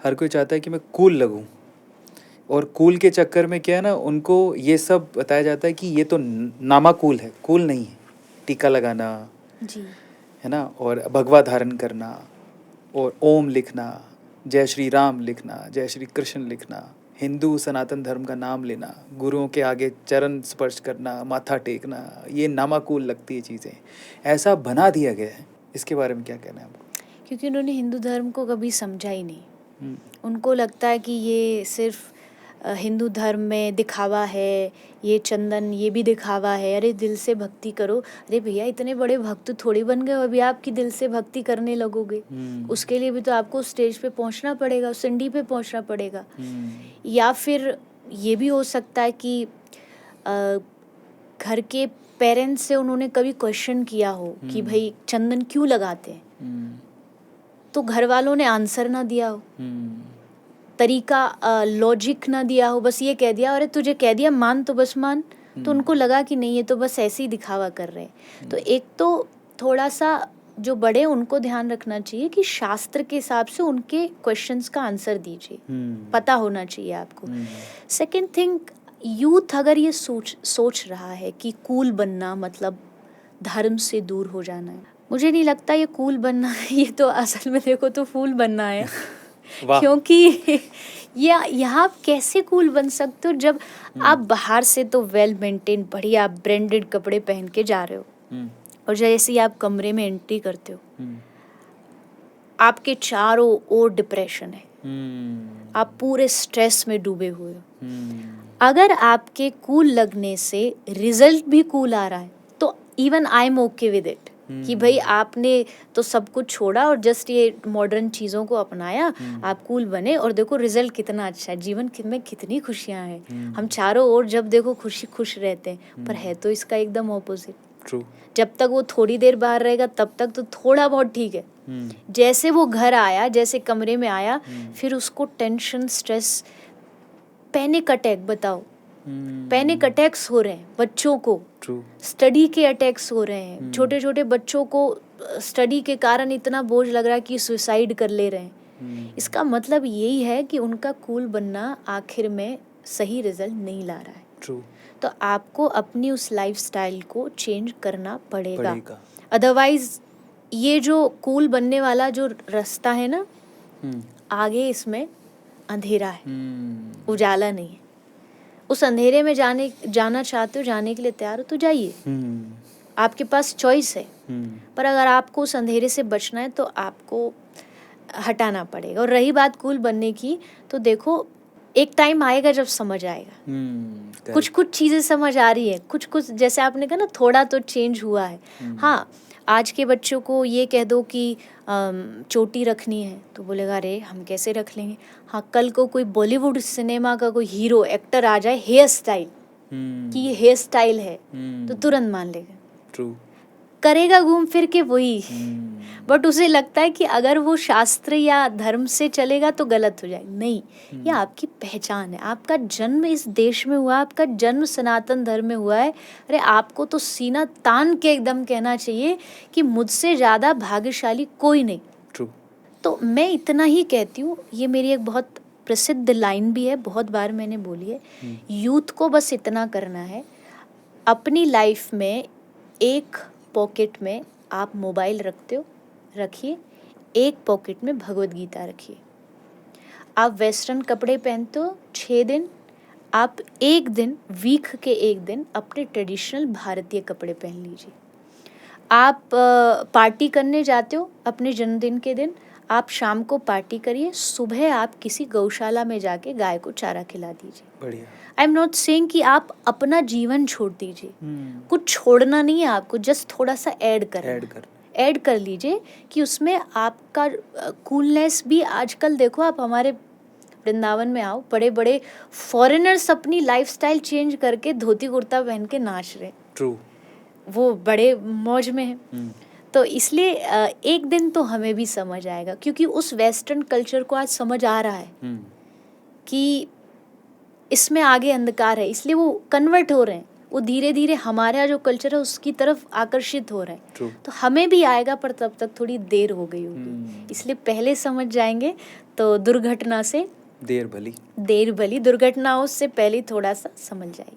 हर कोई चाहता है कि मैं कूल लगूं, और कूल के चक्कर में क्या है ना, उनको ये सब बताया जाता है कि ये तो नामा कूल है, कूल नहीं है। टीका लगाना जी। है ना, और भगवा धारण करना, और ओम लिखना, जय श्री राम लिखना, जय श्री कृष्ण लिखना, हिंदू सनातन धर्म का नाम लेना, गुरुओं के आगे चरण स्पर्श करना, माथा टेकना, ये नामाकूल लगती है चीज़ें। ऐसा बना दिया गया है, इसके बारे में क्या कहना है आपको? क्योंकि उन्होंने हिंदू धर्म को कभी समझा ही नहीं। हम्म, उनको लगता है कि ये सिर्फ हिंदू धर्म में दिखावा है, ये चंदन ये भी दिखावा है। अरे दिल से भक्ति करो। अरे भैया इतने बड़े भक्त थोड़ी बन गए अभी आपकी दिल से भक्ति करने लगोगे। उसके लिए भी तो आपको स्टेज पे पहुंचना पड़ेगा, सिंडी पे पहुंचना पड़ेगा। या फिर ये भी हो सकता है कि घर के पेरेंट्स से उन्होंने कभी क्वेश्चन किया हो कि भाई चंदन क्यों लगाते हैं, तो घर वालों ने आंसर ना दिया हो, तरीका लॉजिक ना दिया हो, बस ये कह दिया, अरे तुझे कह दिया मान तो बस मान। तो उनको लगा कि नहीं ये तो बस ऐसे ही दिखावा कर रहे हैं। तो एक तो थोड़ा सा जो बड़े उनको ध्यान रखना चाहिए कि शास्त्र के हिसाब से उनके क्वेश्चंस का आंसर दीजिए, पता होना चाहिए आपको। सेकंड थिंग, यूथ अगर ये सोच रहा है कि कूल बनना मतलब धर्म से दूर हो जाना है, मुझे नहीं लगता ये कूल बनना है। ये तो असल में देखो तो फूल बनना है। क्योंकि ये यहाँ आप कैसे कूल बन सकते हो जब आप बाहर से तो वेल मेंटेन बढ़िया ब्रांडेड कपड़े पहन के जा रहे हो, और जैसे ही आप कमरे में एंट्री करते हो आपके चारों ओर डिप्रेशन है, आप पूरे स्ट्रेस में डूबे हुए हो। अगर आपके कूल लगने से रिजल्ट भी कूल आ रहा है तो even I am okay with it, कि भाई आपने तो सब कुछ छोड़ा और जस्ट ये मॉडर्न चीज़ों को अपनाया, आप कूल बने और देखो रिजल्ट कितना अच्छा है, जीवन में कितनी खुशियाँ हैं, हम चारों ओर जब देखो खुश रहते हैं। पर है तो इसका एकदम ऑपोजिट। ट्रू। जब तक वो थोड़ी देर बाहर रहेगा तब तक तो थोड़ा बहुत ठीक है, जैसे वो घर आया, जैसे कमरे में आया, फिर उसको टेंशन, स्ट्रेस, पैनिक अटैक, बताओ पैनिक अटैक्स हो रहे हैं बच्चों को, स्टडी के अटैक्स हो रहे हैं, छोटे छोटे बच्चों को स्टडी के कारण इतना बोझ लग रहा है कि सुसाइड कर ले रहे हैं। इसका मतलब यही है कि उनका कूल बनना आखिर में सही रिजल्ट नहीं ला रहा है। ट्रू। तो आपको अपनी उस लाइफस्टाइल को चेंज करना पड़ेगा। अदरवाइज ये जो कूल बनने वाला जो रास्ता है ना, आगे इसमें अंधेरा है, उजाला नहीं है। उस अंधेरे में जाना चाहते हो, जाने के लिए तैयार हो तो जाइए, आपके पास चॉइस है। पर अगर आपको उस अंधेरे से बचना है तो आपको हटाना पड़ेगा। और रही बात कूल बनने की, तो देखो एक टाइम आएगा जब समझ आएगा। कुछ चीज़ें समझ आ रही है, कुछ जैसे आपने कहा ना थोड़ा तो चेंज हुआ है। हाँ, आज के बच्चों को ये कह दो कि चोटी रखनी है तो बोलेगा अरे हम कैसे रख लेंगे। हाँ, कल को कोई बॉलीवुड सिनेमा का कोई हीरो एक्टर आ जाए हेयर स्टाइल कि ये हेयर स्टाइल है, तो तुरंत मान लेगा। ट्रू। करेगा घूम फिर के वही, बट उसे लगता है कि अगर वो शास्त्र या धर्म से चलेगा तो गलत हो जाएगा। नहीं, ये आपकी पहचान है, आपका जन्म इस देश में हुआ, आपका जन्म सनातन धर्म में हुआ है। अरे आपको तो सीना तान के एकदम कहना चाहिए कि मुझसे ज़्यादा भाग्यशाली कोई नहीं। ट्रू। तो मैं इतना ही कहती हूँ, ये मेरी एक बहुत प्रसिद्ध लाइन भी है, बहुत बार मैंने बोली है, यूथ को बस इतना करना है, अपनी लाइफ में एक पॉकेट में आप मोबाइल रखते हो रखिए, एक पॉकेट में भगवद गीता रखिए। आप वेस्टर्न कपड़े पहनते हो 6 दिन, आप एक दिन, वीक के एक दिन अपने ट्रेडिशनल भारतीय कपड़े पहन लीजिए। आप पार्टी करने जाते हो अपने जन्मदिन के दिन, आप शाम को पार्टी करिए, सुबह आप किसी गौशाला में जाके गाय को चारा खिला दीजिए। बढ़िया। आई एम नॉट सेइंग कि आप अपना जीवन छोड़ दीजिए, कुछ छोड़ना नहीं है आपको, जस्ट थोड़ा सा ऐड कर लीजिए कि उसमें आपका कूलनेस भी। आजकल देखो आप हमारे वृंदावन में आओ, बड़े बड़े फॉरेनर्स अपनी लाइफस्टाइल चेंज करके धोती कुर्ता पहन के नाच रहे। ट्रू। वो बड़े मौज में हैं। तो इसलिए एक दिन तो हमें भी समझ आएगा, क्योंकि उस वेस्टर्न कल्चर को आज समझ आ रहा है कि इसमें आगे अंधकार है, इसलिए वो कन्वर्ट हो रहे हैं। वो धीरे धीरे हमारा जो कल्चर है उसकी तरफ आकर्षित हो रहा है। ट्रू। तो हमें भी आएगा, पर तब तक थोड़ी देर हो गई होगी। इसलिए पहले समझ जाएंगे तो दुर्घटना से देर भली। दुर्घटनाओं से पहले थोड़ा सा समझ जाएगी।